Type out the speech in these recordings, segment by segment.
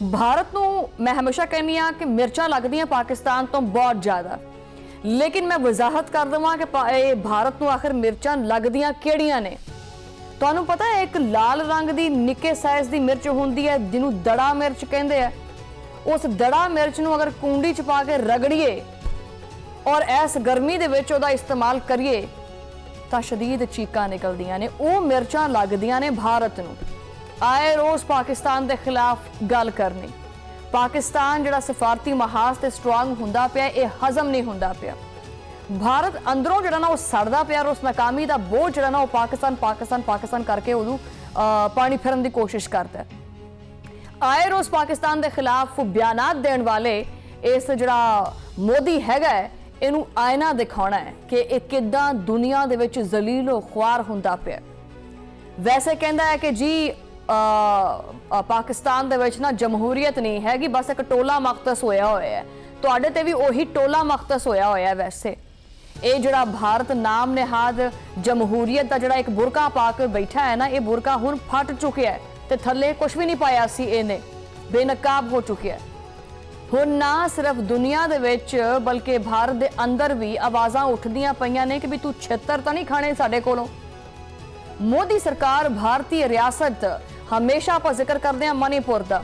भारत ਨੂੰ मैं हमेशा कहनी हाँ कि मिर्चा लगदियां पाकिस्तान तो बहुत ज़्यादा, लेकिन मैं वजाहत कर देवां कि भारत ਨੂੰ आखिर मिर्चा लगदियां किहड़ियां ने। ਤੁਹਾਨੂੰ पता है एक लाल रंग की निक्के साइज की मिर्च होंदी है जिन्हों दड़ा मिर्च कहते हैं। उस दड़ा मिर्च ਨੂੰ अगर कूंडी च पा के रगड़िए और इस गर्मी दे विच उहदा इस्तेमाल करिए तो शदीद चीकां निकलदियां ने। वो मिर्चां लगदियां ने भारत ਨੂੰ। आए रोज पाकिस्तान के खिलाफ गल करनी, पाकिस्तान जिहड़ा सफारती महाज ते स्ट्रांग हुंदा पिया, ये हजम नहीं हुंदा पिया। भारत अंदरों जिहड़ा ना वो सड़दा पिया और उस नाकामी का बोझ जिहड़ा ना वो पाकिस्तान पाकिस्तान पाकिस्तान करके उहनूं पानी फिरन की कोशिश करता है। आए रोज पाकिस्तान के खिलाफ बयानात देने वाले इस जिहड़ा मोदी हैगा इहनूं आईना दिखाउणा है कि ये किदां दुनिया दे विच जलीलो ख्वार हुंदा पिया। वैसे कहता है कि जी पाकिस्तान दे विच ना जमहूरीयत नहीं हैगी, बस एक टोला मखतस होया होया है। तुहाडे ते भी उही टोला मखतस होया होया है। वैसे ये जिहड़ा भारत नाम निहाद जमहूरीयत का जिहड़ा एक बुरका पा के बैठा है ना, ये बुरका हुण फट चुकिया है ते थल्ले कुछ भी नहीं पाया सी, इहने बेनकाब हो चुकिया है। हुण ना सिर्फ दुनिया दे विच बल्कि भारत दे अंदर भी आवाज़ां उठदियां पईयां ने कि भी तू छित्तर तां नहीं खाणे साडे कोलों। मोदी सरकार भारतीय रियासत हमेशा आप जिक्र करते हैं मणिपुर का,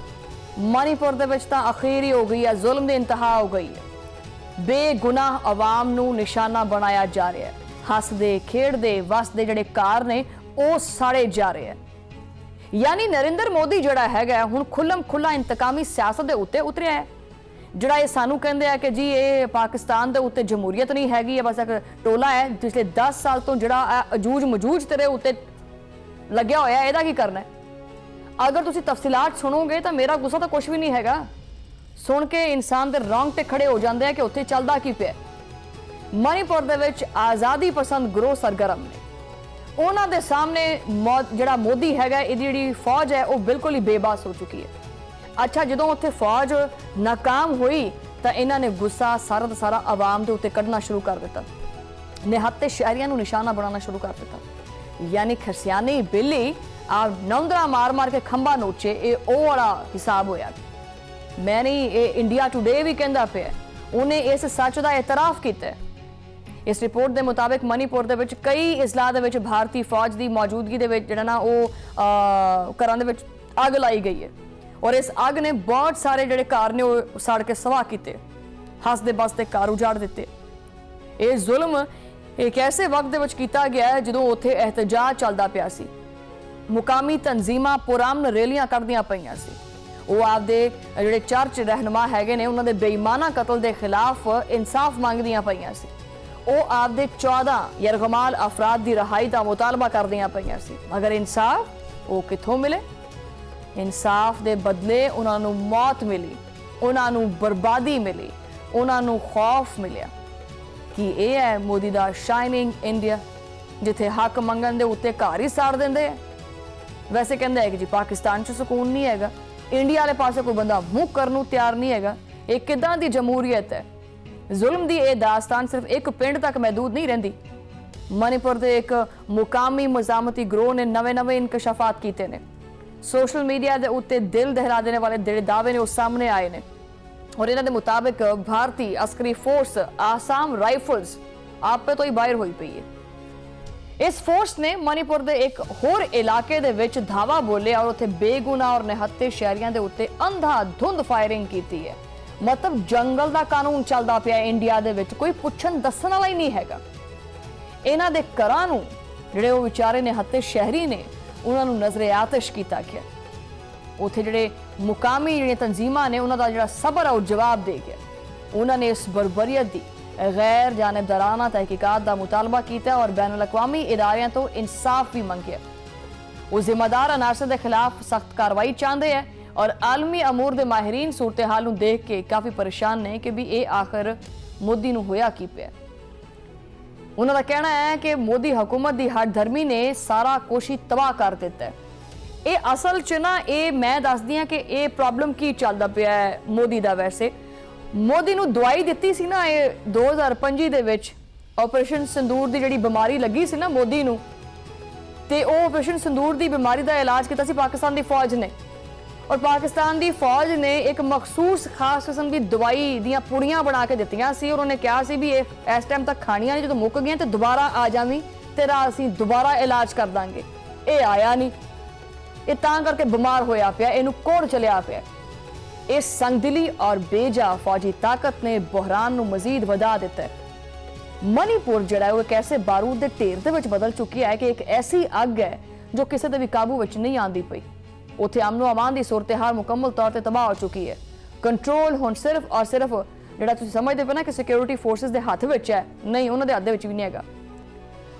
मणिपुर दे विच तां अखीर ही हो गई है, जुल्म की इंतहा हो गई है। बेगुनाह आवाम नूं निशाना बनाया जा रहा है। हसदे खेड़दे वसदे जिहड़े कार ने वो साड़े जा रहे हैं। यानी नरेंद्र मोदी जिहड़ा हैगा हुण खुल्लम खुल्ला इंतकामी सियासत दे उत्ते उतरिया है। जिहड़ा ये सानू कहंदे आ कि जी ये पाकिस्तान दे उत्ते जमहूरीयत नहीं हैगी, बस एक टोला है पिछले 10 साल तो जिहड़ा अजूज मजूज तेरे उत्ते लग्या होया, इहदा की करना है। अगर तुसी तफसीलात सुनोगे तो मेरा गुस्सा तो कुछ भी नहीं हैगा। सुन के इंसान दे रोंगटे खड़े हो जाते हैं कि उत्थे चलदा की पिया। मणिपुर दे विच आज़ादी पसंद गिरोह सरगर्म ने, उन्हां दे सामने जिहड़ा मोदी हैगा इहदी जिहड़ी फौज है वो बिल्कुल ही बेबस हो चुकी है। अच्छा जदों उत्थे फौज नाकाम हुई तो इन्हां ने गुस्सा सारा दा सारा आवाम दे उत्ते कढ़ना शुरू कर दिता, निहत्ते शहरियां नूं निशाना बनाना शुरू कर दिता। यानी खरसियानी बिल्ली आप नौंदरा मार मार के खंबा नोचे, ये ओ वाला हिसाब होया। मैं नहीं, ये इंडिया टुडे भी कहता पे, उन्हें इस सच का एतराफ किया। इस रिपोर्ट के मुताबिक मणिपुर दे विच कई इजलाह दे विच भारतीय फौज की मौजूदगी दे विच जिहड़ा ना वो घरां दे विच अग लाई गई है और इस अग ने बहुत सारे जिहड़े घर ने वो सड़ के सवाह किए, हसदे बसदे घर उजाड़ दिते। ये जुल्म एक ऐसे वक्त दे विच कीता गया है जदों उत्थे एहतजाज चलदा पिया सी। मुकामी तंजीमां पुरामन रैलियां करदियां पईयां सी। वो आपदे जिहड़े चर्च रहनुमा हैगे ने उन्हां दे बेईमाना कतल दे खिलाफ इंसाफ मंगदियां पईयां सी। वो आपदे 14 यरगमाल अफराद की रिहाई का मुतालबा करदियां पईयां सी, मगर इंसाफ वो कित्थों मिले? इंसाफ दे बदले उन्हां नूं मौत मिली, उन्हां नूं बर्बादी मिली, उन्हां नूं खौफ मिलिया। कि ये है मोदी दा शाइनिंग इंडिया जिथे हक मंगन दे उत्ते घर ही साड़ देंदे है। वैसे कहते हैं कि जी पाकिस्तान च सुकून नहीं हैगा, इंडिया वाले पासे कोई बंदा मुंह करने को तैयार नहीं हैगा। ये किदां दी जमहूरीयत है? जुल्म दी ये दास्तान सिर्फ एक पिंड तक महदूद नहीं रहिंदी। मणिपुर के एक मुकामी मजामती गिरोह ने नवे नवे इंकशाफात किए ने। सोशल मीडिया के उत्ते दिल दहला देने वाले जिहड़े दावे ने वो सामने आए ने और इन्हां दे मुताबिक भारतीय अस्करी फोर्स आसाम राइफल्स आप पे तो ही बाहर हुई पई है। इस फोर्स ने मणिपुर के एक होर इलाके दे विच धावा बोले और उत्थे बेगुनाह और निहत्ते शहरियां दे उत्ते अंधाधुंध फायरिंग की है। मतलब जंगल का कानून चलता पिया इंडिया दे विच, कोई पुछन दस्सण वाला ही नहीं हैगा। इन्हां दे घरां नूं जिहड़े वो विचारे निहत्ते शहरी ने उन्हां नूं नजरे आतिश कीता गया। उत्थे जिहड़े मुकामी जिहड़ियां तंजीमां ने उन्हां दा जिहड़ा सबर है वो जवाब दे गया। उन्होंने इस बर्बरीयत की गैर जानिबदाराना तहकीकात का मुतालबा किया और बैन अल-अक़वामी इदारियां तो इंसाफ भी मंगे। वो जिम्मेदार अनासर के खिलाफ सख्त कार्रवाई चाहते हैं और आलमी अमूर के माहिरीन सूरत हाल नूं देख के काफ़ी परेशान ने कि भी ये आखिर मोदी नूं होया की पिया। उन्होंने कहना है कि मोदी हुकूमत की हठधर्मी ने सारा कुछ ही तबाह कर दिता है। ये असल च ना ये मैं दसदी हाँ कि ये प्रॉब्लम की चलता पिया है मोदी का। वैसे मोदी नूं दवाई दित्ती सी ना ये 2025 दे विच ऑपरेशन संदूर की जिहड़ी बीमारी लगी सी ना मोदी नूं, ते ओ ऑपरेशन संदूर की बीमारी का इलाज किया सी पाकिस्तान की फौज ने और पाकिस्तान की फौज ने एक मखसूस खास किस्म की दवाई दियां पुड़ियां बना के दित्तियां सी और उन्हें कहा सी भी इस टाइम तक खानियां नहीं, जो मुक गई तो दोबारा आ जावी, तेरा असीं दोबारा इलाज कर देंगे। ये आया नहीं, ये तां करके बीमार होया पिया, इनू कोड़ चलिया पिया। इस संगदिली और बेजा फौजी ताकत ने बहरान नू मजीद वधा दिता है। मणिपुर जिहड़ा है वो एक ऐसे बारूद के ढेर दे विच बदल चुकी है कि एक ऐसी अग है जो किसी दे भी काबू विच नहीं आती पई। उत्थे अमनो अमान की सूरत हाल मुकम्मल तौर पर तबाह हो चुकी है। कंट्रोल हुण सिर्फ और सिर्फ जिहड़ा तुसीं समझदे पे ना कि सिक्योरिटी फोर्सेस के हथ विच है, नहीं, उन्हां दे हथ दे विच भी नहीं हैगा।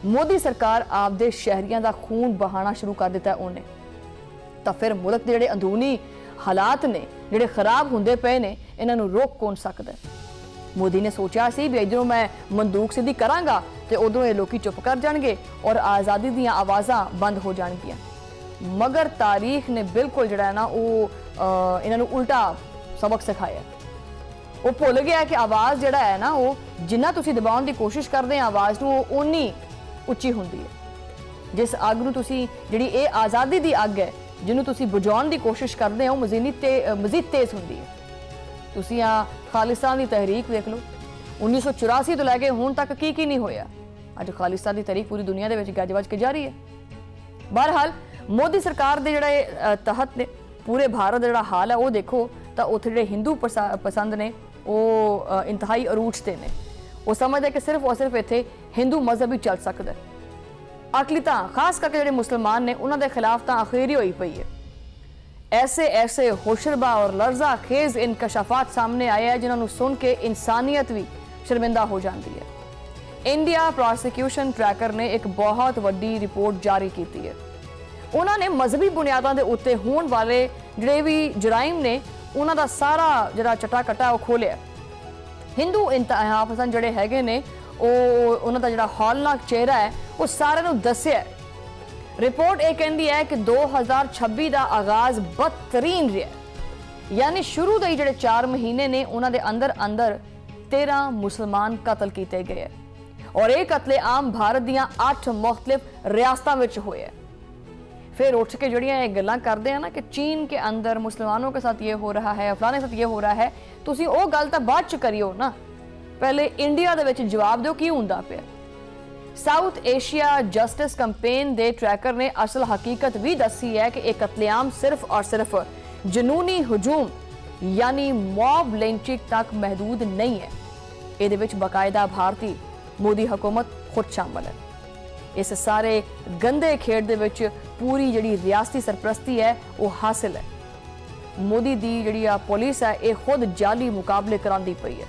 मोदी सरकार आपदे शहरियां दा खून बहाना शुरू कर दिता है उन्हें, तो फिर मुल्क के जिहड़े अंदरूनी हालात ने जिहड़े खराब हुंदे पे ने, इन्हां नूं रोक कौन सकदा है। मोदी ने सोचा सी भी इधरों मैं बंदूक सीधी करांगा तो उधरों ये लोग चुप कर जाएंगे और आज़ादी दीयां आवाज़ां बंद हो जाएंगियां। मगर तारीख ने बिल्कुल जिहड़ा है ना वो इन्हां नूं उल्टा सबक सिखाया। वो भुल गया कि आवाज़ जिहड़ा है ना वो जिन्ना तुसीं दबाउण दी कोशिश करदे आ आवाज़ नूं वो उन्नी उच्ची हुंदी है। जिस अग नूं तुसीं जिहड़ी ये आज़ादी दी अग है जिन्हों तुसीं बुझाउण दी कोशिश करदे हो मजीद तेज़ हुंदी है। तुसीं आ खालिस्तान की तहरीक देख लो, 1984 तो लैके हुण तक की नहीं होया। अज खालिस्तान की तहरीक पूरी दुनिया के गज वज के जारी है। बहरहाल मोदी सरकार के जिहड़े तहत ने पूरे भारत जिहड़ा हाल है वो देखो तो उत्थे जिहड़े हिंदू पसंद ने वो इंतहाई अरूज ते ने। वो समझदे कि सिर्फ और सिर्फ इत्थे हिंदू मजहब ही चल सकदा। अकलीतां खास करके जिहड़े मुसलमान ने उन्हां दे खिलाफ तां अखीरी होई पई है। ऐसे ऐसे होशरबा और लर्जा खेज इंकशाफात सामने आए हैं जिन्होंने सुन के इंसानियत भी शर्मिंदा हो जाती है। इंडिया प्रोसिक्यूशन ट्रैकर ने एक बहुत वड्डी रिपोर्ट जारी की है। उन्होंने मजहबी बुनियादों के उत्ते होने वाले जिहड़े भी जराइम ने उन्हों का सारा जिहड़ा चटा कटा वो खोलिया। हिंदू इंतहा पसंद जिहड़े हैगे ने उन्हों का जिहड़ा हौलनाक चेहरा है वो सारे नूं दस्सिया है। रिपोर्ट ये कहती है कि 2026 का आगाज बदतरीन रहा, यानी शुरू के जिहड़े 4 महीने ने उन्होंने अंदर अंदर 13 मुसलमान कतल किए गए और ये कतले आम भारत दियां 8 मुख्तलिफ रियासतों में होए। फिर उठ के जड़ियाँ ये गल्लां करते हैं ना कि चीन के अंदर मुसलमानों के साथ ये हो रहा है, फलाने के साथ ये हो रहा है, तुसीं वो गल तां बाद च करियो ना, पहले इंडिया दे विच जवाब दो की हुंदा पिया। साउथ एशिया जस्टिस कैंपेन दे ट्रैकर ने असल हकीकत भी दसी है कि एक कतलेआम सिर्फ और सिर्फ जनूनी हुजूम यानी मॉब लिंचिंग तक महदूद नहीं है। ये विच बाकायदा भारतीय मोदी हुकूमत खुद शामिल है। इस सारे गंदे खेड दे विच पूरी जिहड़ी रियासती सरपरस्ती है वो हासिल है। मोदी दी जिहड़ी पुलिस है ये खुद जाली मुकाबले करांदी पई है।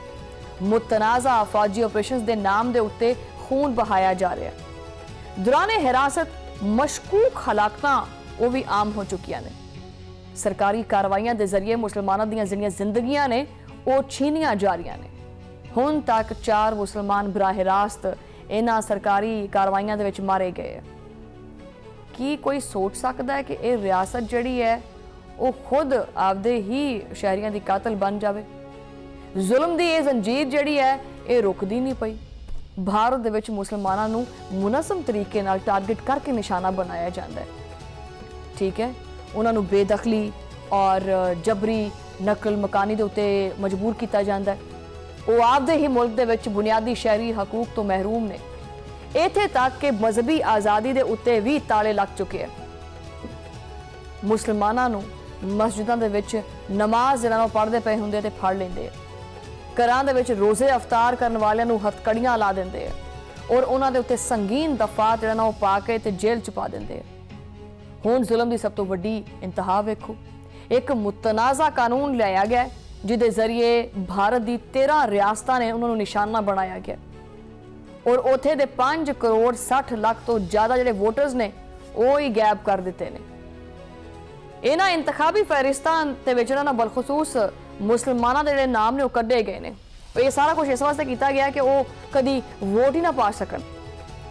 मुतनाज़ा फौजी ऑपरेशन के नाम के उत्ते खून बहाया जा रहा है। दौराने हिरासत मशकूक हलाकतां वो भी आम हो चुकी ने। सरकारी कार्रवाइयां के जरिए मुसलमानों दी जिहड़ियां जिंदगियां ने वो छीनियां जा रही ने। हुण तक 4 मुसलमान बराह रास्त इन्हां सरकारी कार्रवाइयां दे विच मारे गए। की कोई सोच सकता है कि ये रियासत जिहड़ी है वो खुद आपदे ही शहरियां दी कातल बन जाए? जुल्म दी ये जंजीर जिहड़ी है ये रुकदी नहीं पई। भारत दे विच मुसलमानां नूं मुनज़म तरीके नाल टारगेट करके निशाना बनाया जाता है। ठीक है, उन्हां नूं बेदखली और जबरी नकल मकानी दे उत्ते मजबूर किया जाता है। वो आपदे ही मुल्क दे विच बुनियादी शहरी हकूक तो महरूम ने। इत्थे तक कि मजहबी आज़ादी दे उत्ते भी ताले लग चुके हैं। मुसलमानां नूं मस्जिदां दे विच नमाज जिहड़ा पढ़दे पे हुंदे ते फड़ लैंदे, घरां दे विच रोजे अवतार करने वालियां नूं हथकड़ियां ला देंदे और उन्हां दे उत्ते संगीन दफात जिहड़ा ना पा के ते जेल च पा देंदे। हुण जुल्म दी सब तो वड्डी इंतहा वेखो, एक मुतनाज़ा कानून लिया गया जिहदे जरिए भारत दी 13 रियासतां ने उन्हां नूं निशाना बनाया गया और उत्थे दे 5 करोड़ 60 लाख तो ज्यादा जिहड़े वोटर्स ने वो ही गैब कर दिते ने। इन्हां इंतखाबी फहरिस्तां दे विच ना बलखसूस मुसलमानों के जिहड़े नाम ने वो कड्ढे गए हैं। ये सारा कुछ इस वास्ते किया गया कि वो कभी वोट ही ना पा सकन,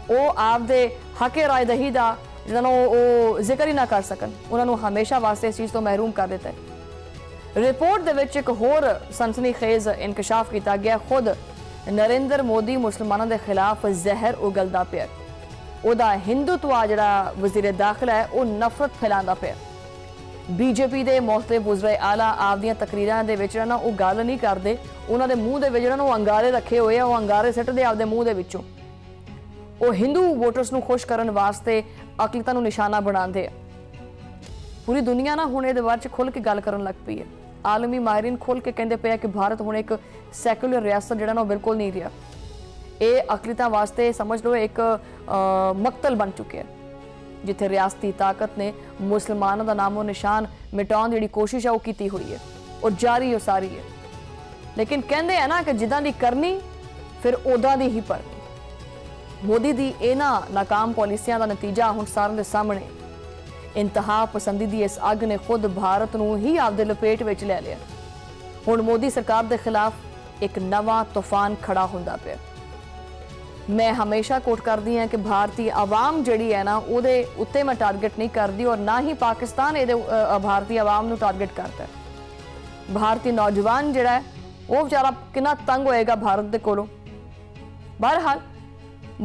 वो आपदे हके रायदही का जिहड़ा वो जिक्र ही ना कर सकन, उन्होंने हमेशा वास्ते इस चीज़ तो महरूम कर दिता है। रिपोर्ट दे विच एक होर सनसनीखेज इंकशाफ किया गया। खुद नरेंद्र मोदी मुसलमानों के खिलाफ जहर उगलदा पिया, उहदा हिंदुत्व जिहड़ा वजीर दाखिला है वो नफरत फैलांदा पिया। ਬੀਜੇਪੀ ਦੇ ਮੁਖਤਲਿਫ ਵਜ਼ੀਰ ਆਲਾ ਆਪਦੀਆਂ ਤਕਰੀਰਾਂ ਦੇ ਵਿੱਚ ਨਾ ਉਹ ਗੱਲ ਨਹੀਂ ਕਰਦੇ, ਉਹਨਾਂ ਦੇ ਮੂੰਹ ਦੇ ਵਿੱਚ ਜਿਹੜਾ ਉਹ ਅੰਗਾਰੇ ਰੱਖੇ ਹੋਏ ਆ, ਉਹ ਅੰਗਾਰੇ ਸਿੱਟਦੇ ਆਪਦੇ ਮੂੰਹ ਦੇ ਵਿੱਚੋਂ। ਉਹ ਹਿੰਦੂ ਵੋਟਰਸ ਨੂੰ ਖੁਸ਼ ਕਰਨ ਵਾਸਤੇ ਅਕਲੀਅਤਾਂ ਨੂੰ ਨਿਸ਼ਾਨਾ ਬਣਾਉਂਦੇ ਆ। ਪੂਰੀ ਦੁਨੀਆ ਨਾ ਹੁਣ ਇਹਦੇ ਬਾਰੇ ਖੁੱਲ੍ਹ ਕੇ ਗੱਲ ਕਰਨ ਲੱਗ ਪਈ ਹੈ। ਆਲਮੀ ਮਾਹਿਰੀਨ ਖੁੱਲ੍ਹ ਕੇ ਕਹਿੰਦੇ ਪਏ ਕਿ ਭਾਰਤ ਹੁਣ ਇੱਕ ਸੈਕੂਲਰ ਰਿਆਸਤ ਜਿਹੜਾ ਨਾ ਉਹ ਬਿਲਕੁਲ ਨਹੀਂ ਰਿਹਾ। ਇਹ ਅਕਲੀਅਤਾਂ ਵਾਸਤੇ ਸਮਝ ਲਓ ਇੱਕ ਮਕਤਲ ਬਣ ਚੁੱਕਿਆ, ਜਿੱਥੇ ਰਿਆਸਤੀ ਤਾਕਤ ਨੇ ਮੁਸਲਮਾਨਾਂ ਦਾ ਨਾਮੋ ਨਿਸ਼ਾਨ ਮਿਟਾਉਣ ਦੀ ਜਿਹੜੀ ਕੋਸ਼ਿਸ਼ ਹੈ ਉਹ ਕੀਤੀ ਹੋਈ ਹੈ, ਉਹ ਜਾਰੀ ਉਸਾਰੀ ਹੈ। ਲੇਕਿਨ ਕਹਿੰਦੇ ਆ ਨਾ ਕਿ ਜਿੱਦਾਂ ਦੀ ਕਰਨੀ ਫਿਰ ਉਦਾਂ ਦੀ ਹੀ ਭਰਨੀ। ਮੋਦੀ ਦੀ ਇਹਨਾਂ ਨਾਕਾਮ ਪਾਲਿਸੀਆਂ ਦਾ ਨਤੀਜਾ ਹੁਣ ਸਾਰਿਆਂ ਦੇ ਸਾਹਮਣੇ। ਇੰਤਹਾ ਪਸੰਦੀ ਦੀ ਇਸ ਅੱਗ ਨੇ ਖੁਦ ਭਾਰਤ ਨੂੰ ਹੀ ਆਪਦੇ ਲਪੇਟ ਵਿੱਚ ਲੈ ਲਿਆ। ਹੁਣ ਮੋਦੀ ਸਰਕਾਰ ਦੇ ਖਿਲਾਫ ਇੱਕ ਨਵਾਂ ਤੂਫਾਨ ਖੜਾ ਹੁੰਦਾ ਪਿਆ। ਮੈਂ ਹਮੇਸ਼ਾ ਕੋਟ ਕਰਦੀ ਹਾਂ ਕਿ ਭਾਰਤੀ ਆਵਾਮ ਜਿਹੜੀ ਹੈ ਨਾ ਉਹਦੇ ਉੱਤੇ ਮੈਂ ਟਾਰਗੇਟ ਨਹੀਂ ਕਰਦੀ, ਔਰ ਨਾ ਹੀ ਪਾਕਿਸਤਾਨ ਇਹਦੇ ਭਾਰਤੀ ਆਵਾਮ ਨੂੰ ਟਾਰਗੇਟ ਕਰਦਾ। ਭਾਰਤੀ ਨੌਜਵਾਨ ਜਿਹੜਾ ਹੈ ਉਹ ਵਿਚਾਰਾ ਕਿੰਨਾ ਤੰਗ ਹੋਏਗਾ ਭਾਰਤ ਦੇ ਕੋਲੋਂ। ਬਹਰਹਾਲ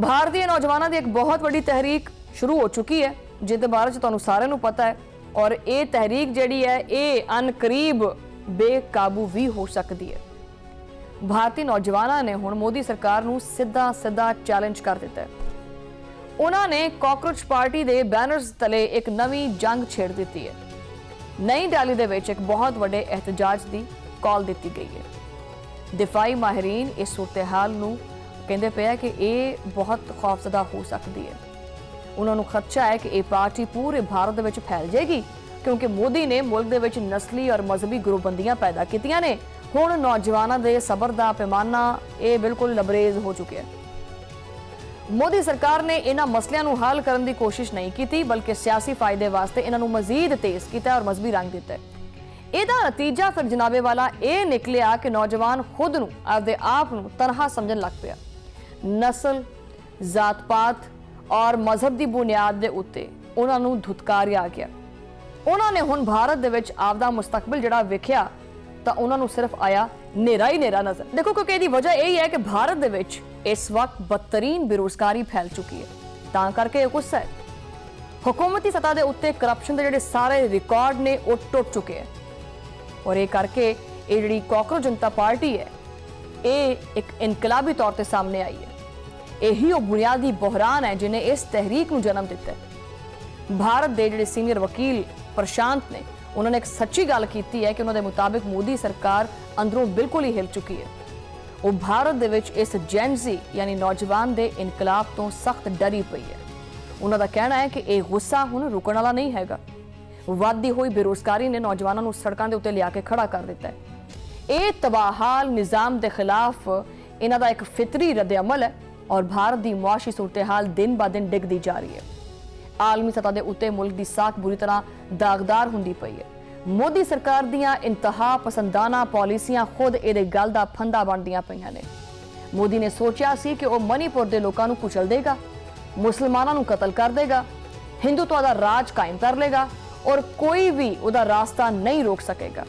ਭਾਰਤੀ ਨੌਜਵਾਨਾਂ ਦੀ ਇੱਕ ਬਹੁਤ ਵੱਡੀ ਤਹਿਰੀਕ ਸ਼ੁਰੂ ਹੋ ਚੁੱਕੀ ਹੈ, ਜਿਹਦੇ ਬਾਰੇ ਚ ਤੁਹਾਨੂੰ ਸਾਰਿਆਂ ਨੂੰ ਪਤਾ ਹੈ, ਔਰ ਇਹ ਤਹਿਰੀਕ ਜਿਹੜੀ ਹੈ ਇਹ ਅਨਕਰੀਬ ਬੇਕਾਬੂ ਵੀ ਹੋ ਸਕਦੀ ਹੈ। ਭਾਰਤੀ ਨੌਜਵਾਨਾਂ ਨੇ ਹੁਣ ਮੋਦੀ ਸਰਕਾਰ ਨੂੰ ਸਿੱਧਾ ਚੈਲੰਜ ਕਰ ਦਿੱਤਾ ਹੈ। ਉਹਨਾਂ ਨੇ ਕਾਕਰੋਚ ਪਾਰਟੀ ਦੇ ਬੈਨਰਸ ਤਲੇ ਇੱਕ ਨਵੀਂ ਜੰਗ ਛੇੜ ਦਿੱਤੀ ਹੈ। ਨਈ ਦਿੱਲੀ ਦੇ ਵਿੱਚ ਇੱਕ ਬਹੁਤ ਵੱਡੇ ਇਹਤਜਾਜ ਦੀ ਕਾਲ ਦਿੱਤੀ ਗਈ ਹੈ। ਦਿਫਾਈ ਮਾਹਿਰੀਨ ਇਸ ਸੂਰਤ-ਏ-ਹਾਲ ਨੂੰ ਕਹਿੰਦੇ ਪਏ ਕਿ ਇਹ ਬਹੁਤ ਖੌਫਜ਼ਦਾ ਹੋ ਸਕਦੀ ਹੈ। ਉਹਨਾਂ ਨੂੰ ਖਦਸ਼ਾ ਹੈ ਕਿ ਇਹ ਪਾਰਟੀ ਪੂਰੇ ਭਾਰਤ ਦੇ ਵਿੱਚ ਫੈਲ ਜਾਏਗੀ, ਕਿਉਂਕਿ ਮੋਦੀ ਨੇ ਮੁਲਕ ਦੇ ਵਿੱਚ ਨਸਲੀ ਔਰ ਮਜ਼ਹਬੀ ਗਰੋਹਬੰਦੀਆਂ ਪੈਦਾ ਕੀਤੀਆਂ ਨੇ। ਹੁਣ ਨੌਜਵਾਨਾਂ ਦੇ ਸਬਰ ਦਾ ਪੈਮਾਨਾ ਇਹ ਬਿਲਕੁਲ ਲਬਰੇਜ਼ ਹੋ ਚੁੱਕਿਆ ਹੈ। ਮੋਦੀ ਸਰਕਾਰ ਨੇ ਇਹਨਾਂ ਮਸਲਿਆਂ ਨੂੰ ਹੱਲ ਕਰਨ ਦੀ ਕੋਸ਼ਿਸ਼ ਨਹੀਂ ਕੀਤੀ, ਬਲਕਿ ਸਿਆਸੀ ਫਾਇਦੇ ਵਾਸਤੇ ਇਹਨਾਂ ਨੂੰ ਮਜ਼ੀਦ ਤੇਜ਼ ਕੀਤਾ ਔਰ ਮਜ਼ਹਬੀ ਰੰਗ ਦਿੱਤਾ ਹੈ। ਇਹਦਾ ਨਤੀਜਾ ਫਿਰ ਜਨਾਬੇ ਵਾਲਾ ਇਹ ਨਿਕਲਿਆ ਕਿ ਨੌਜਵਾਨ ਖੁਦ ਨੂੰ ਆਪਦੇ ਆਪ ਨੂੰ ਤਨਹਾ ਸਮਝਣ ਲੱਗ ਪਿਆ। ਨਸਲ, ਜ਼ਾਤ-ਪਾਤ ਔਰ ਮਜ਼ਹਬ ਦੀ ਬੁਨਿਆਦ ਦੇ ਉੱਤੇ ਉਹਨਾਂ ਨੂੰ ਧੁਤਕਾਰਿਆ ਗਿਆ। ਉਹਨਾਂ ਨੇ ਹੁਣ ਭਾਰਤ ਦੇ ਵਿੱਚ ਆਪਦਾ ਮੁਸਤਕਬਲ ਜਿਹੜਾ ਵੇਖਿਆ ਤਾਂ ਉਹਨਾਂ ਨੂੰ ਸਿਰਫ ਆਇਆ ਨੇਰਾ ਹੀ ਨੇਰਾ ਨਜ਼ਰ। ਦੇਖੋ, ਕਿਉਂਕਿ ਇਹਦੀ ਵਜ੍ਹਾ ਇਹ ਹੈ ਕਿ ਭਾਰਤ ਦੇ ਵਿੱਚ ਇਸ ਵਕਤ ਬਦਤਰੀਨ ਬੇਰੁਜ਼ਗਾਰੀ ਫੈਲ ਚੁੱਕੀ ਹੈ, ਤਾਂ ਕਰਕੇ ਇਹ ਗੁੱਸਾ ਹੈ। ਹੁਕੂਮਤੀ ਸਤ੍ਹਾ ਦੇ ਉੱਤੇ ਕਰਪਸ਼ਨ ਦੇ ਜਿਹੜੇ ਸਾਰੇ ਰਿਕਾਰਡ ਨੇ ਉਹ ਟੁੱਟ ਚੁੱਕੇ ਹੈ, ਔਰ ਇਹ ਕਰਕੇ ਇਹ ਜਿਹੜੀ ਕਾਕਰੋਚ ਜਨਤਾ ਪਾਰਟੀ ਹੈ ਇਹ ਇੱਕ ਇਨਕਲਾਬੀ ਤੌਰ ਤੇ ਸਾਹਮਣੇ ਆਈ ਹੈ। ਇਹੀ ਉਹ ਬੁਨਿਆਦੀ ਬੁਹਰਾਨ ਹੈ ਜਿਹਨੇ ਇਸ ਤਹਿਰੀਕ ਨੂੰ ਜਨਮ ਦਿੱਤਾ ਹੈ। ਭਾਰਤ ਦੇ ਜਿਹੜੇ ਸੀਨੀਅਰ ਵਕੀਲ ਪ੍ਰਸ਼ਾਂਤ ਨੇ ਉਹਨਾਂ ਨੇ ਇੱਕ ਸੱਚੀ ਗੱਲ ਕੀਤੀ ਹੈ ਕਿ ਉਹਨਾਂ ਦੇ ਮੁਤਾਬਿਕ ਮੋਦੀ ਸਰਕਾਰ ਅੰਦਰੋਂ ਬਿਲਕੁਲ ਹੀ ਹਿਲ ਚੁੱਕੀ ਹੈ। ਉਹ ਭਾਰਤ ਦੇ ਵਿੱਚ ਇਸ ਜੈਨਜ਼ੀ ਯਾਨੀ ਨੌਜਵਾਨ ਦੇ ਇਨਕਲਾਬ ਤੋਂ ਸਖਤ ਡਰੀ ਪਈ ਹੈ। ਉਹਨਾਂ ਦਾ ਕਹਿਣਾ ਹੈ ਕਿ ਇਹ ਗੁੱਸਾ ਹੁਣ ਰੁਕਣ ਵਾਲਾ ਨਹੀਂ ਹੈਗਾ। ਵੱਧਦੀ ਹੋਈ ਬੇਰੁਜ਼ਗਾਰੀ ਨੇ ਨੌਜਵਾਨਾਂ ਨੂੰ ਸੜਕਾਂ ਦੇ ਉੱਤੇ ਲਿਆ ਕੇ ਖੜਾ ਕਰ ਦਿੱਤਾ ਹੈ। ਇਹ ਤਬਾਹਾਲ ਨਿਜ਼ਾਮ ਦੇ ਖਿਲਾਫ ਇਹਨਾਂ ਦਾ ਇੱਕ ਫਿਤਰੀ ਰੱਦ-ਏ-ਅਮਲ ਹੈ, ਔਰ ਭਾਰਤ ਦੀ ਮੁਆਸ਼ੀ ਸੂਰਤ-ਏ-ਹਾਲ ਦਿਨ ਬ ਦਿਨ ਡਿੱਗਦੀ ਜਾ ਰਹੀ ਹੈ। ਆਲਮੀ ਸਤ੍ਹਾ ਦੇ ਉੱਤੇ ਮੁਲਕ ਦੀ ਸਾਖ ਬੁਰੀ ਤਰ੍ਹਾਂ ਦਾਗਦਾਰ ਹੁੰਦੀ ਪਈ ਹੈ। ਮੋਦੀ ਸਰਕਾਰ ਦੀਆਂ ਇੰਤਹਾ ਪਸੰਦਾਨਾ ਪਾਲਿਸੀਆਂ ਖੁਦ ਇਹਦੇ ਗੱਲ ਦਾ ਫੰਦਾ ਬਣਦੀਆਂ ਪਈਆਂ ਨੇ। ਮੋਦੀ ਨੇ ਸੋਚਿਆ ਸੀ ਕਿ ਉਹ ਮਨੀਪੁਰ ਦੇ ਲੋਕਾਂ ਨੂੰ ਕੁਚਲ ਦੇਗਾ, ਮੁਸਲਮਾਨਾਂ ਨੂੰ ਕਤਲ ਕਰ ਦੇਗਾ, ਹਿੰਦੂਤਵਾ ਦਾ ਰਾਜ ਕਾਇਮ ਕਰ ਲੇਗਾ ਔਰ ਕੋਈ ਵੀ ਉਹਦਾ ਰਾਸਤਾ ਨਹੀਂ ਰੋਕ ਸਕੇਗਾ।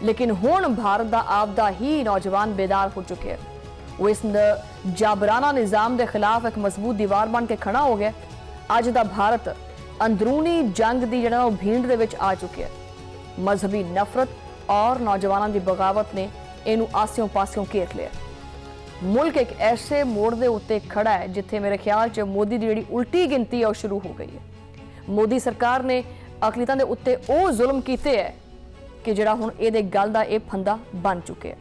ਲੇਕਿਨ ਹੁਣ ਭਾਰਤ ਦਾ ਆਪਦਾ ਹੀ ਨੌਜਵਾਨ ਬੇਦਾਰ ਹੋ ਚੁੱਕੇ ਹੈ। ਉਹ ਇਸ ਜਾਬਰਾਨਾ ਨਿਜ਼ਾਮ ਦੇ ਖਿਲਾਫ ਇੱਕ ਮਜ਼ਬੂਤ ਦੀਵਾਰ ਬਣ ਕੇ ਖੜਾ ਹੋ ਗਿਆ। ਅੱਜ ਦਾ ਭਾਰਤ ਅੰਦਰੂਨੀ ਜੰਗ ਦੀ ਜਿਹੜਾ ਉਹ ਭੀੜ ਦੇ ਵਿੱਚ ਆ ਚੁੱਕਿਆ ਹੈ। ਮਜ਼ਹਬੀ ਨਫ਼ਰਤ ਔਰ ਨੌਜਵਾਨਾਂ ਦੀ ਬਗਾਵਤ ਨੇ ਇਹਨੂੰ ਆਸਿਓਂ ਪਾਸਿਓਂ ਘੇਰ ਲਿਆ। ਮੁਲਕ ਇੱਕ ਐਸੇ ਮੋੜ ਦੇ ਉੱਤੇ ਖੜਾ ਹੈ ਜਿੱਥੇ ਮੇਰੇ ਖਿਆਲ 'ਚ ਮੋਦੀ ਦੀ ਜਿਹੜੀ ਉਲਟੀ ਗਿਣਤੀ ਹੈ ਉਹ ਸ਼ੁਰੂ ਹੋ ਗਈ ਹੈ। ਮੋਦੀ ਸਰਕਾਰ ਨੇ ਅਕਲੀਅਤਾਂ ਦੇ ਉੱਤੇ ਉਹ ਜ਼ੁਲਮ ਕੀਤੇ ਹੈ ਕਿ ਜਿਹੜਾ ਹੁਣ ਇਹਦੇ ਗੱਲ ਦਾ ਇਹ ਫੰਦਾ ਬਣ ਚੁੱਕਿਆ ਹੈ।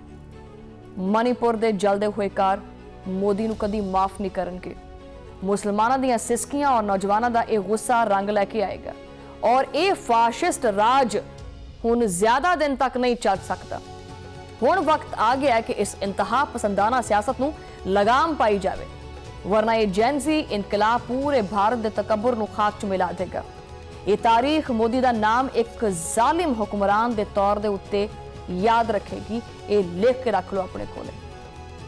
ਮਨੀਪੁਰ ਦੇ ਜਲਦੇ ਹੋਏ ਕਾਰ ਮੋਦੀ ਨੂੰ ਕਦੀ ਮਾਫ ਨਹੀਂ ਕਰਨਗੇ। ਮੁਸਲਮਾਨਾਂ ਦੀਆਂ ਸਿਸਕੀਆਂ ਔਰ ਨੌਜਵਾਨਾਂ ਦਾ ਇਹ ਗੁੱਸਾ ਰੰਗ ਲੈ ਕੇ ਆਏਗਾ ਔਰ ਇਹ ਫਾਸ਼ਿਸਟ ਰਾਜ ਹੁਣ ਜ਼ਿਆਦਾ ਦਿਨ ਤੱਕ ਨਹੀਂ ਚੱਲ ਸਕਦਾ। ਹੁਣ ਵਕਤ ਆ ਗਿਆ ਕਿ ਇਸ ਇੰਤਹਾ ਪਸੰਦਾਨਾ ਸਿਆਸਤ ਨੂੰ ਲਗਾਮ ਪਾਈ ਜਾਵੇ, ਵਰਨਾ ਇਹ ਜੈਨਜ਼ੀ ਇਨਕਲਾਬ ਪੂਰੇ ਭਾਰਤ ਦੇ ਤਕੱਬਰ ਨੂੰ ਖਾਕ 'ਚ ਮਿਲਾ ਦੇਗਾ। ਇਹ ਤਾਰੀਖ ਮੋਦੀ ਦਾ ਨਾਮ ਇੱਕ ਜ਼ਾਲਿਮ ਹੁਕਮਰਾਨ ਦੇ ਤੌਰ ਦੇ ਉੱਤੇ ਯਾਦ ਰੱਖੇਗੀ। ਇਹ ਲਿਖ ਕੇ ਰੱਖ ਲਓ ਆਪਣੇ ਕੋਲੇ।